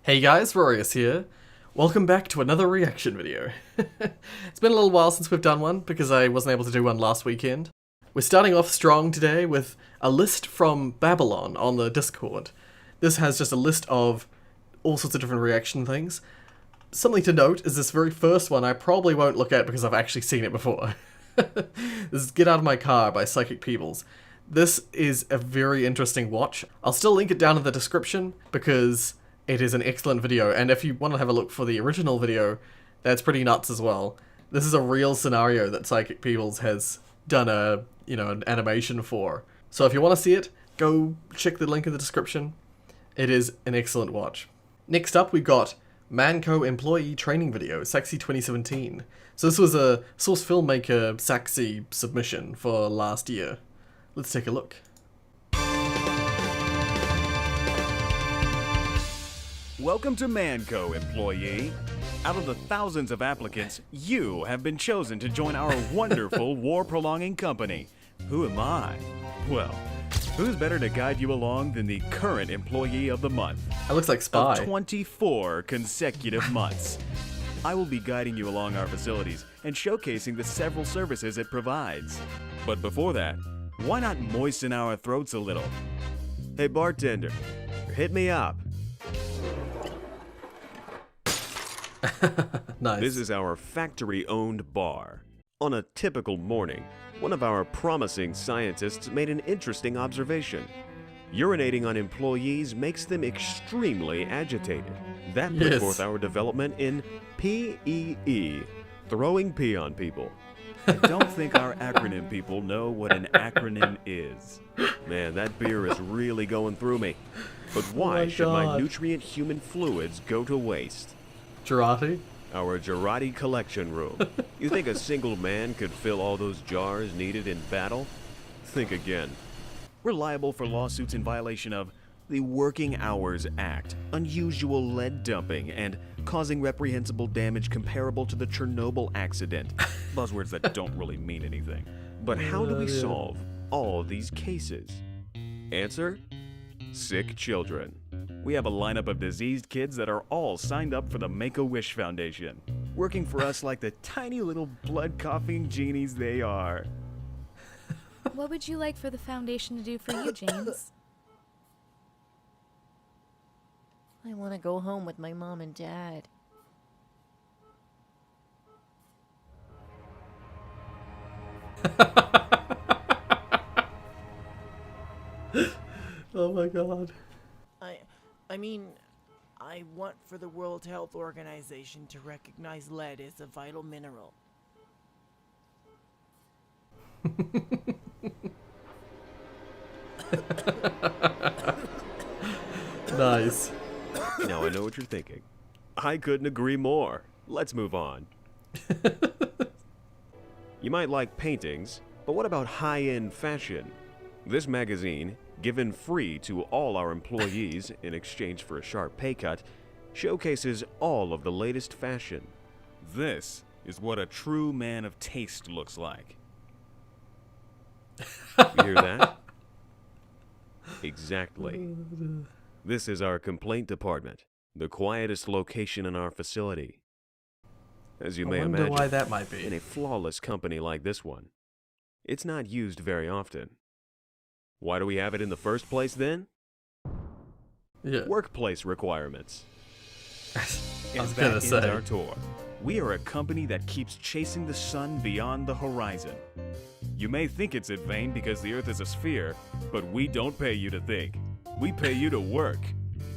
Hey guys, Rorius here. Welcome back to another reaction video. It's been a little while since we've done one because I wasn't able to do one last weekend. We're starting off strong today with a list from Babylon on the Discord. This has just a list of all sorts of different reaction things. Something to note is this very first one I probably won't look at because I've actually seen it before. This is Get Out of My Car by Psychic Peebles. This is a very interesting watch. I'll still link it down in the description because it is an excellent video, and if you want to have a look for the original video, that's pretty nuts as well. This is a real scenario that Psychic Peebles has done an animation for. So if you want to see it, go check the link in the description. It is an excellent watch. Next up, we've got CoEmployee training video, Saxy 2017. So this was a Source Filmmaker Saxy submission for last year. Let's take a look. Welcome to CoEmployee. Out of the thousands of applicants, you have been chosen to join our wonderful war-prolonging company. Who am I? Well, who's better to guide you along than the current employee of the month? That looks like Spy. Of 24 consecutive months. I will be guiding you along our facilities and showcasing the several services it provides. But before that, why not moisten our throats a little? Hey bartender, hit me up. Nice. This is our factory-owned bar. On a typical morning, one of our promising scientists made an interesting observation. Urinating on employees makes them extremely agitated. That put forth our development in PEE, throwing pee on people. I don't think our acronym people know what an acronym is. Man, that beer is really going through me. But why should my nutrient human fluids go to waste? Girardi? Our Girardi collection room. You think a single man could fill all those jars needed in battle? Think again. We're liable for lawsuits in violation of the Working Hours Act, unusual lead dumping, and causing reprehensible damage comparable to the Chernobyl accident. Buzzwords that don't really mean anything. But how do we solve all these cases? Answer? Sick children. We have a lineup of diseased kids that are all signed up for the Make-A-Wish Foundation, working for us like the tiny little blood-coughing genies they are. What would you like for the foundation to do for you, James? I want to go home with my mom and dad. Oh my god. I mean, I want for the World Health Organization to recognize lead as a vital mineral. Nice. Now I know what you're thinking. I couldn't agree more. Let's move on. You might like paintings, but what about high-end fashion? This magazine, given free to all our employees in exchange for a sharp pay cut, showcases all of the latest fashion. This is what a true man of taste looks like. You hear that? Exactly. This is our complaint department, the quietest location in our facility. As you may imagine, why that might be. in a flawless company like this one, it's not used very often. Why do we have it in the first place then? Yeah. Workplace requirements. I was And gonna that say. ends our tour. We are a company that keeps chasing the sun beyond the horizon. You may think it's in vain because the Earth is a sphere, but we don't pay you to think. We pay you to work.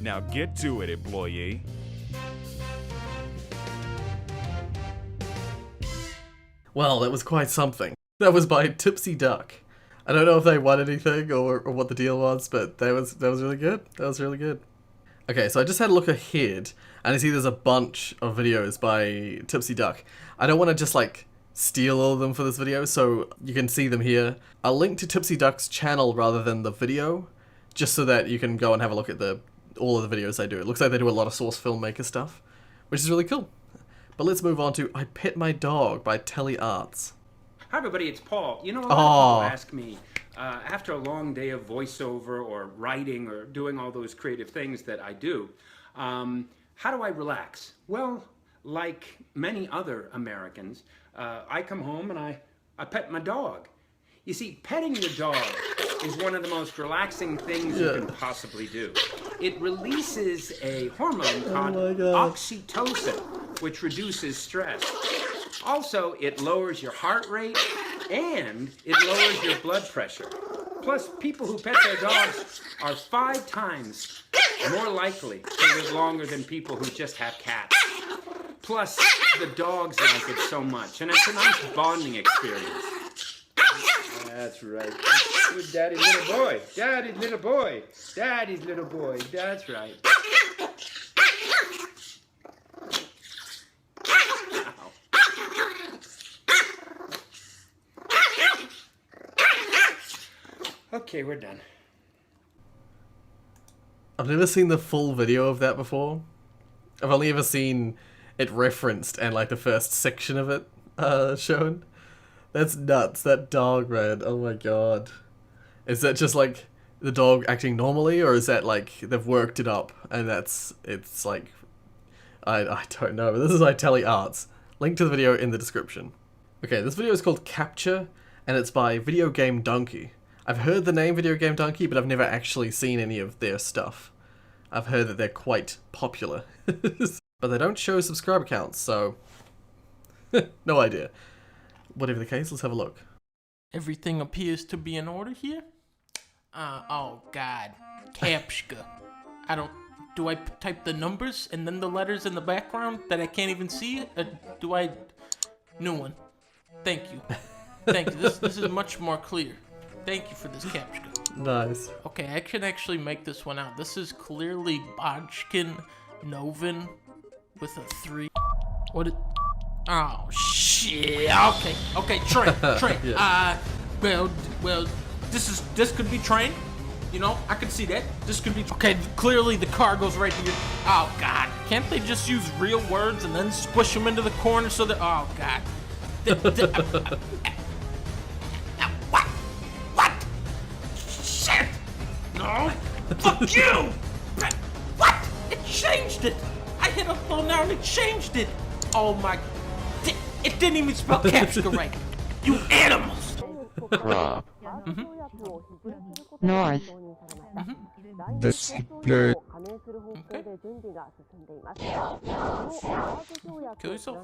Now get to it, employee. Well, that was quite something. That was by Tipsy Duck. I don't know if they won anything or what the deal was, but that was really good. That was really good. Okay, so I just had a look ahead, and I see there's a bunch of videos by Tipsy Duck. I don't want to just like steal all of them for this video, so you can see them here. I'll link to Tipsy Duck's channel rather than the video, just so that you can go and have a look at all of the videos they do. It looks like they do a lot of Source Filmmaker stuff, which is really cool. But let's move on to I Pet My Dog by Telly Arts. Hi everybody, it's Paul. You know, a lot of people ask me, after a long day of voiceover or writing or doing all those creative things that I do, How do I relax? Well, like many other Americans, I come home and I pet my dog. You see, petting your dog is one of the most relaxing things you can possibly do. It releases a hormone called oxytocin, which reduces stress. Also, it lowers your heart rate and it lowers your blood pressure. Plus, people who pet their dogs are 5 times more likely to live longer than people who just have cats. Plus, the dogs like it so much, and it's a nice bonding experience. That's right. Good daddy's little boy. Daddy's little boy. Daddy's little boy. That's right. Okay, we're done. I've never seen the full video of that before. I've only ever seen it referenced and like the first section of it shown. That's nuts. That dog, man. Oh my god. Is that just like the dog acting normally, or is that like they've worked it up and it's like I don't know. This is by Telly Arts. Link to the video in the description. Okay, this video is called Capture and it's by Video Game Donkey. I've heard the name Video Game Donkey, but I've never actually seen any of their stuff. I've heard that they're quite popular. But they don't show subscriber counts, so no idea. Whatever the case, let's have a look. Everything appears to be in order here. Oh god. Captcha. Do I type the numbers and then the letters in the background that I can't even see? New one. Thank you. Thank you. This is much more clear. Thank you for this captcha. Nice. Okay, I can actually make this one out. This is clearly Bojkin Novin with a 3. Oh shit. Okay, train. Yeah. Well, this could be train. You know, I could see that. This could be okay. Clearly, the car goes right here. Oh god, can't they just use real words and then squish them into the corner so that? Oh god. What? Shit! No. Fuck you! What? It changed it. I hit a phone now and it changed it. Oh my. It didn't even spell captcha right. You animals. Crop. North. Display. Kill yourself.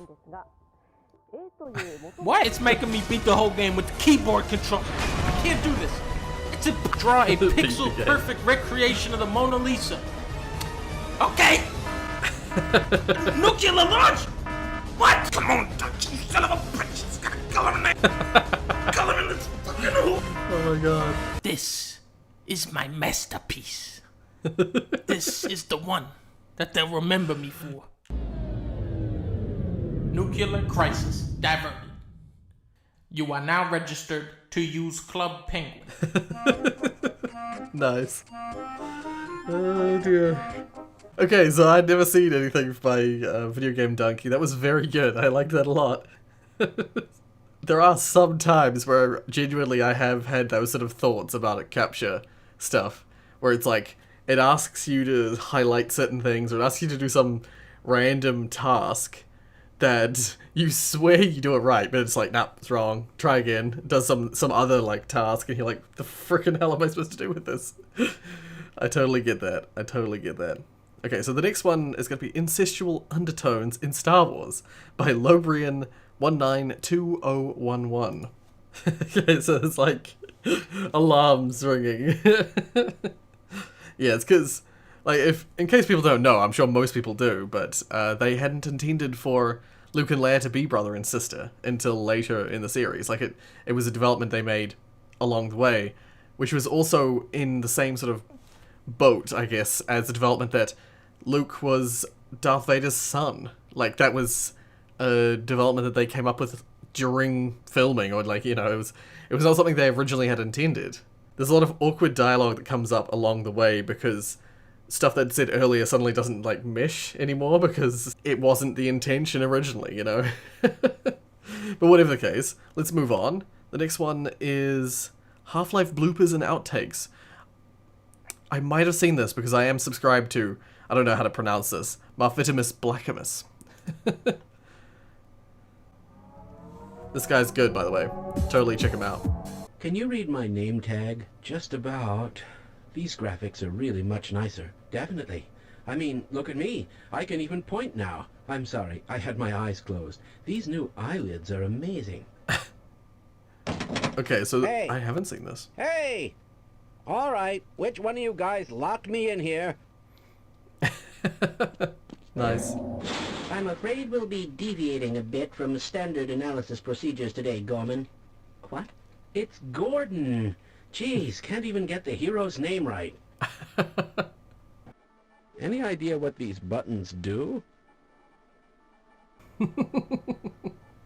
Why? It's making me beat the whole game with the keyboard control. I can't do this. It's to draw a pixel perfect recreation of the Mona Lisa. Okay. Nuclear launch. What? Come on, you son of a bitch. It's got color in there. Color in this fucking hole. Oh my god. This is my masterpiece. This is the one that they'll remember me for. Nuclear crisis diverted. You are now registered to use Club Penguin. Nice. Oh dear. Okay, so I'd never seen anything by Video Game Donkey. That was very good. I liked that a lot. There are some times where genuinely I have had those sort of thoughts about it, capture stuff, where it's like, it asks you to highlight certain things, or it asks you to do some random task that you swear you do it right, but it's like, nah, it's wrong. Try again. It does some other like task, and you're like, the frickin' hell am I supposed to do with this? I totally get that. I totally get that. Okay, so the next one is going to be Incestual Undertones in Star Wars by Lobrian 192011. Okay, so it's like alarms ringing. Yeah, it's because, like, in case people don't know, I'm sure most people do, but they hadn't intended for Luke and Leia to be brother and sister until later in the series. Like, it was a development they made along the way, which was also in the same sort of boat, I guess, as the development that Luke was Darth Vader's son. Like, that was a development that they came up with during filming, or like, you know, it was not something they originally had intended. There's a lot of awkward dialogue that comes up along the way because stuff that said earlier suddenly doesn't, like, mesh anymore because it wasn't the intention originally, you know? But whatever the case, let's move on. The next one is Half-Life Bloopers and Outtakes. I might have seen this because I am subscribed to I don't know how to pronounce this. Marfitimus blackimus. This guy's good, by the way. Totally check him out. Can you read my name tag? Just about. These graphics are really much nicer. Definitely. I mean, look at me. I can even point now. I'm sorry, I had my eyes closed. These new eyelids are amazing. Okay, so Hey. I haven't seen this. Hey! All right, which one of you guys locked me in here? Nice. I'm afraid we'll be deviating a bit from standard analysis procedures today, Gorman. What? It's Gordon. Jeez, can't even get the hero's name right. Any idea what these buttons do?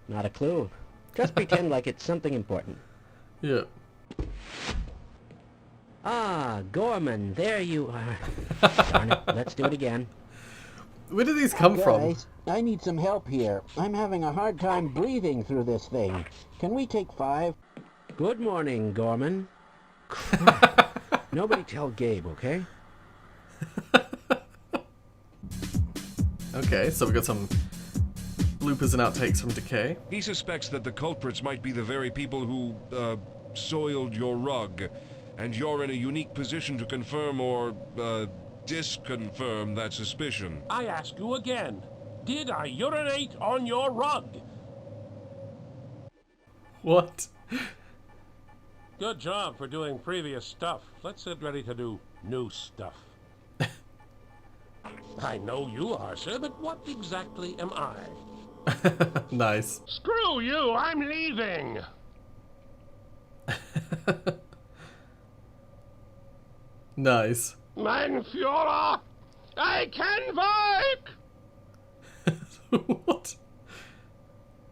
Not a clue. Just pretend like it's something important. Yeah. Ah, Gorman, there you are. Darn it, let's do it again. Where did these come from? Guys, I need some help here. I'm having a hard time breathing through this thing. Can we take 5? Good morning, Gorman. Crap. Nobody tell Gabe, okay? Okay, so we got some bloopers and outtakes from Decay. He suspects that the culprits might be the very people who, soiled your rug, and you're in a unique position to confirm or, disconfirm that suspicion. I ask you again, did I urinate on your rug? What? Good job for doing previous stuff. Let's get ready to do new stuff. I know you are, sir, but what exactly am I? Nice. Screw you, I'm leaving! Nice. Mein Führer, I can work! What?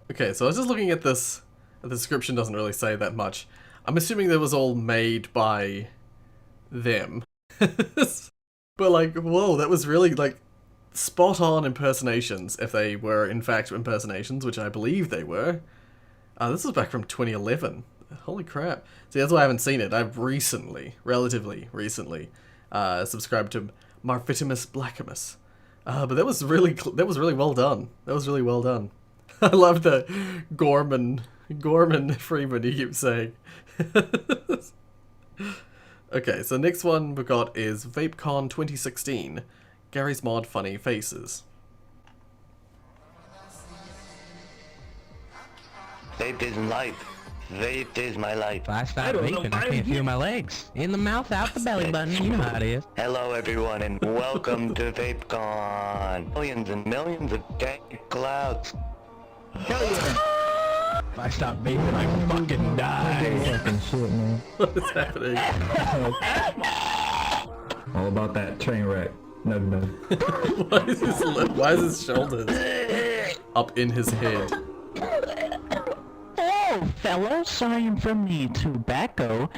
Okay, so I was just looking at this. The description doesn't really say that much. I'm assuming that was all made by them. But like, whoa, that was really like spot on impersonations, if they were in fact impersonations, which I believe they were. This was back from 2011. Holy crap. See, that's why I haven't seen it. I've recently, relatively recently, subscribed to Marfitimus blackimus. But that was really well done. That was really well done. I love the Gorman Freeman you keep saying. Okay, so next one we got is VapeCon 2016. Gary's Mod Funny Faces. Vape isn't life. Vape is my life. If I stop vaping, I can't feel my legs. In the mouth, out the belly button. You know how it is. Hello everyone and welcome to VapeCon. Millions and millions of dank clouds. Hell yeah! If I stop vaping, I fucking die. Fucking shit, man. What is happening? All about that train wreck. No. Why is his shoulders up in his head? Hello, fellas. I am from the tobacco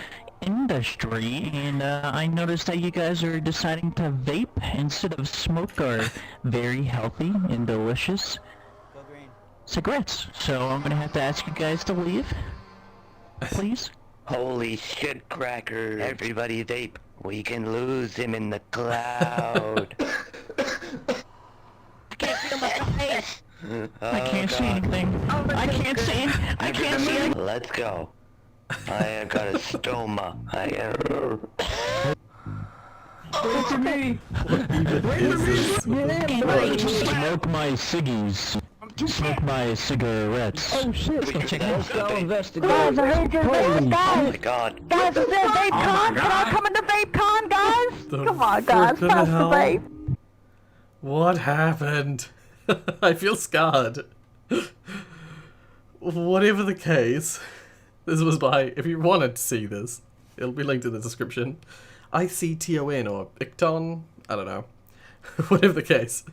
industry, and I noticed that you guys are deciding to vape instead of smoke our very healthy and delicious cigarettes. So I'm gonna have to ask you guys to leave, please. Holy shit crackers. Everybody vape. We can lose him in the cloud. I can't feel my face. I can't see anything. I can't see. I can't see anything. Let's go. I got a stoma. Wait for me. Smoke my ciggies. Smoke my cigarettes. Oh shit. We Check it out. go investigate. Guys, I heard your vape, guys. Oh my god. Guys, is there VapeCon? Can I come into VapeCon, guys? Come on, guys. frickin' Pass the hell? vape. What happened? I feel scarred. Whatever the case, this was by, if you wanted to see this, it'll be linked in the description. ICTON or ICTON? I don't know. Whatever the case.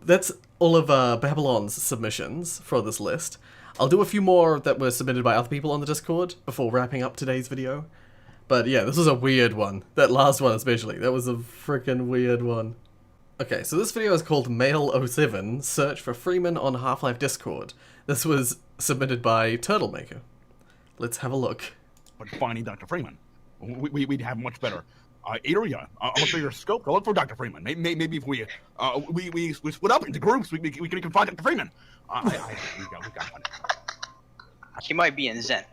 That's all of Babylon's submissions for this list. I'll do a few more that were submitted by other people on the Discord before wrapping up today's video. But yeah, this was a weird one. That last one especially. That was a freaking weird one. Okay, so this video is called Mail07, Search for Freeman on Half-Life Discord. This was submitted by Turtlemaker. Let's have a look. But finding Dr. Freeman, we'd have much better area. I'm gonna show you your scope to look for Dr. Freeman. Maybe if we split up into groups, we can find Dr. Freeman. We got one. He might be in Zen.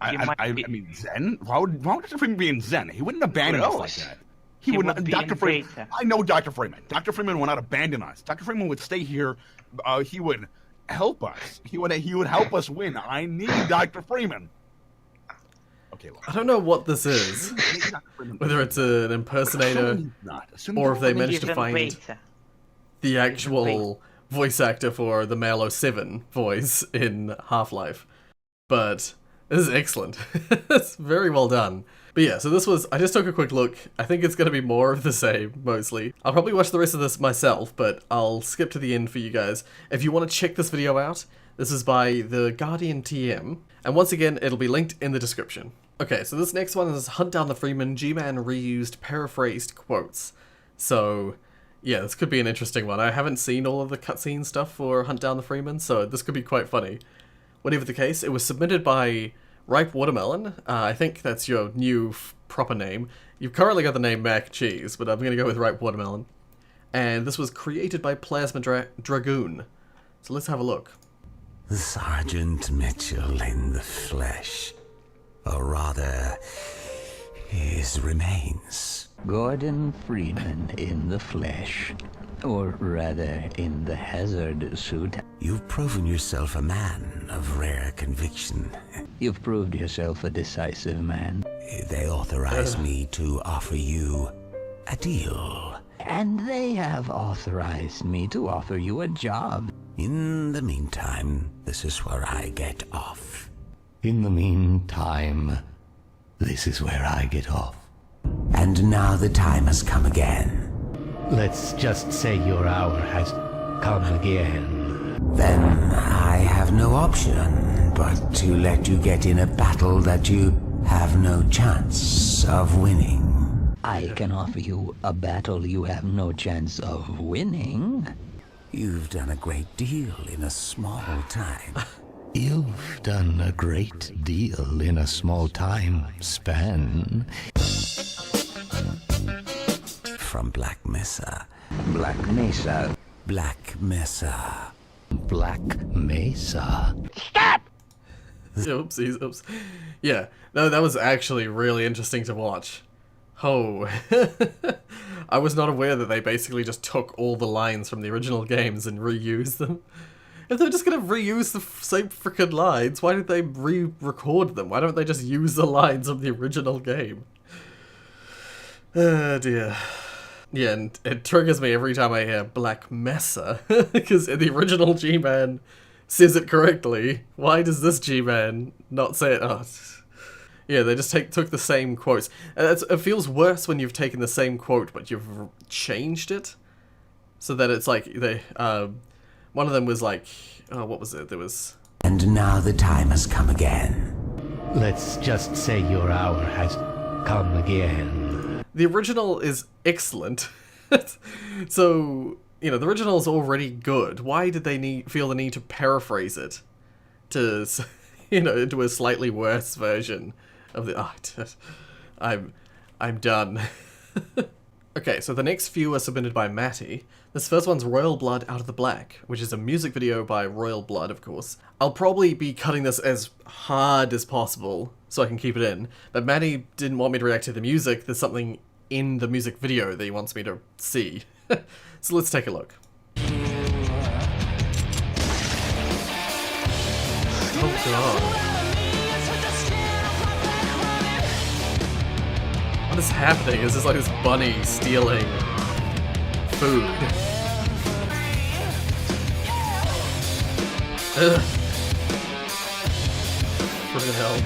I mean, Zen? Why would Dr. Freeman be in Zen? He wouldn't abandon us like that. He would not. Dr. Freeman. I know Dr. Freeman. Dr. Freeman would not abandon us. Dr. Freeman would stay here. He would help us. He would help us win. I need Dr. Freeman. Okay, look. I don't know what this is. Whether it's an impersonator or if they managed to find the actual voice actor for the male 07 voice in Half-Life. But this is excellent. It's very well done. But yeah, so this was, I just took a quick look. I think it's going to be more of the same, mostly. I'll probably watch the rest of this myself, but I'll skip to the end for you guys. If you want to check this video out, this is by the Guardian TM. And once again, it'll be linked in the description. Okay, so this next one is Hunt Down the Freeman, G-Man reused paraphrased quotes. So, yeah, this could be an interesting one. I haven't seen all of the cutscene stuff for Hunt Down the Freeman, so this could be quite funny. Whatever the case, it was submitted by Ripe Watermelon. I think that's your new proper name. You've currently got the name Mac Cheese, but I'm going to go with Ripe Watermelon. And this was created by Plasma Dragoon. So let's have a look. Sergeant Mitchell in the flesh. Or rather, his remains. Gordon Freeman in the flesh. Or rather, in the hazard suit. You've proven yourself a man of rare conviction. You've proved yourself a decisive man. They authorized me to offer you a deal. And they have authorized me to offer you a job. In the meantime, this is where I get off. In the meantime, this is where I get off. And now the time has come again. Let's just say your hour has come again. Then I have no option but to let you get in a battle that you have no chance of winning. I can offer you a battle you have no chance of winning. You've done a great deal in a small time. You've done a great deal in a small time span. From Black Mesa. Black Mesa. Black Mesa. Black Mesa. Stop! Oopsies, oops. Yeah, no, that was actually really interesting to watch. Oh. I was not aware that they basically just took all the lines from the original games and reused them. If they're just gonna reuse the same frickin' lines, why did they re-record them? Why don't they just use the lines of the original game? Oh dear. Yeah, and it triggers me every time I hear Black Mesa, because the original G-Man says it correctly. Why does this G-Man not say it? Oh. Yeah, they just took the same quotes. And it feels worse when you've taken the same quote, but you've changed it. So that it's like, one of them was like, oh, what was it? There was... And now the time has come again. Let's just say your hour has come again. The original is excellent. So, you know, the original is already good. Why did they feel the need to paraphrase it? To, you know, into a slightly worse version of the... Oh, I'm done. Okay, so the next few are submitted by Matty. This first one's Royal Blood Out of the Black, which is a music video by Royal Blood, of course. I'll probably be cutting this as hard as possible so I can keep it in, but Matty didn't want me to react to the music. There's something in the music video that he wants me to see. So let's take a look. Oh god. What is happening? Is this like this bunny stealing food? Ugh. Friggin' hell.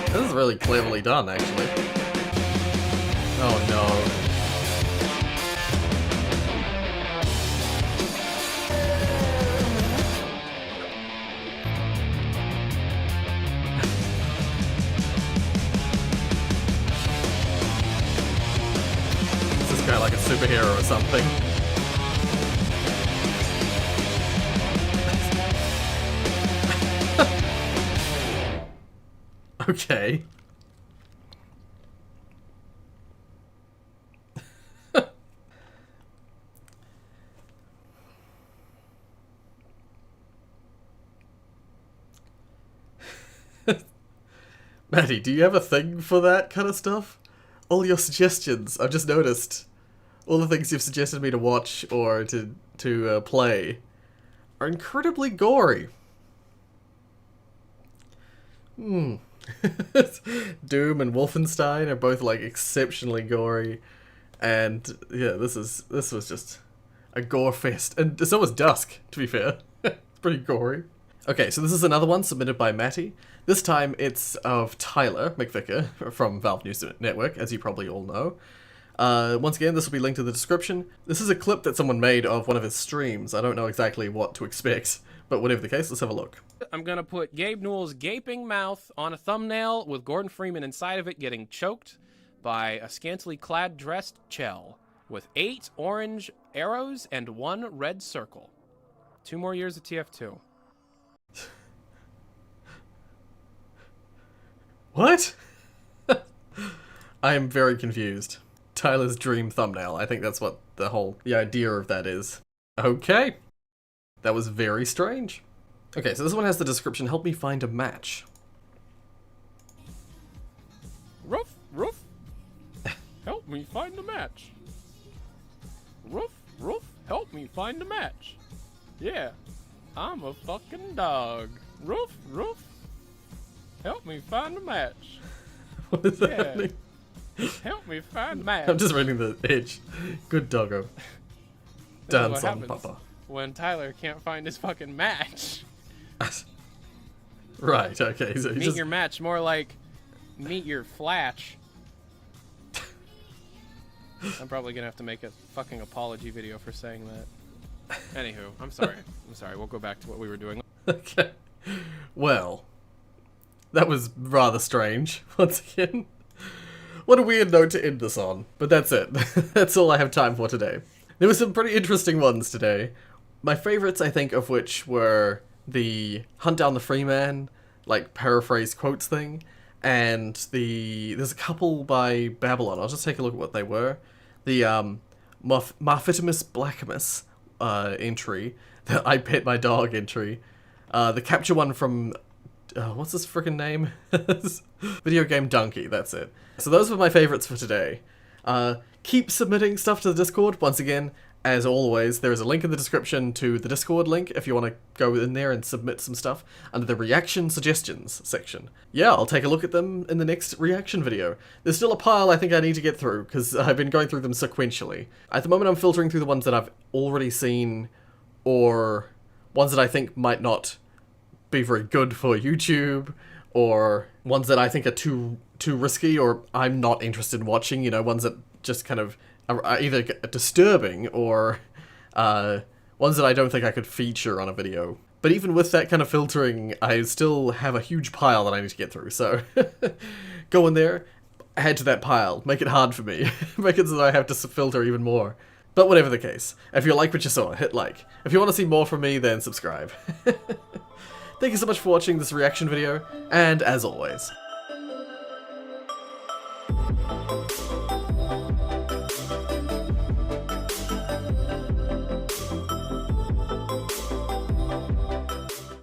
This is really cleverly done, actually. Oh no. Guy like a superhero or something. Okay. Maddie, do you have a thing for that kind of stuff? All your suggestions, I've just noticed, all the things you've suggested me to watch or to play are incredibly gory. Doom and Wolfenstein are both like exceptionally gory, and yeah, this was just a gore fest, and so was Dusk, to be fair. It's pretty gory. Okay, so this is another one submitted by Matty. This time it's of Tyler McVicker from Valve News Network, as you probably all know. Once again, this will be linked in the description. This is a clip that someone made of one of his streams. I don't know exactly what to expect, but whatever the case, let's have a look. I'm gonna put Gabe Newell's gaping mouth on a thumbnail with Gordon Freeman inside of it getting choked by a scantily clad dressed Chell with 8 orange arrows and 1 red circle. 2 more years of TF2. What? I am very confused. Tyler's dream thumbnail. I think that's what the idea of that is. Okay. That was very strange. Okay, so this one has the description, help me find a match. Ruff, ruff. Help me find a match. Ruff, ruff. Help me find a match. Yeah, I'm a fucking dog. Ruff, ruff. Help me find a match. What is happening? Help me find a match. I'm just reading the edge. Good doggo. Dance on Papa. When Tyler can't find his fucking match. Right, okay. So meet your match, more like meet your flatch. I'm probably gonna have to make a fucking apology video for saying that. Anywho, I'm sorry. I'm sorry. We'll go back to what we were doing. Okay. Well, that was rather strange, once again. What a weird note to end this on, but that's it. That's all I have time for today. There were some pretty interesting ones today. My favorites, I think, of which were the Hunt Down the Freeman, like, paraphrased quotes thing, and there's a couple by Babylon. I'll just take a look at what they were. The Marfitimus Blackamus entry, the I Pet My Dog entry, the capture one from what's his freaking name? Video Game Donkey, that's it. So those were my favorites for today. Keep submitting stuff to the Discord. Once again, as always, there is a link in the description to the Discord link if you want to go in there and submit some stuff under the reaction suggestions section. Yeah, I'll take a look at them in the next reaction video. There's still a pile I think I need to get through because I've been going through them sequentially. At the moment I'm filtering through the ones that I've already seen or ones that I think might not be very good for YouTube, or ones that I think are too risky or I'm not interested in watching, you know, ones that just kind of are either disturbing or ones that I don't think I could feature on a video. But even with that kind of filtering, I still have a huge pile that I need to get through, so go in there, add to that pile, make it hard for me, make it so that I have to filter even more. But whatever the case, if you like what you saw, hit like. If you want to see more from me, then subscribe. Thank you so much for watching this reaction video, and as always,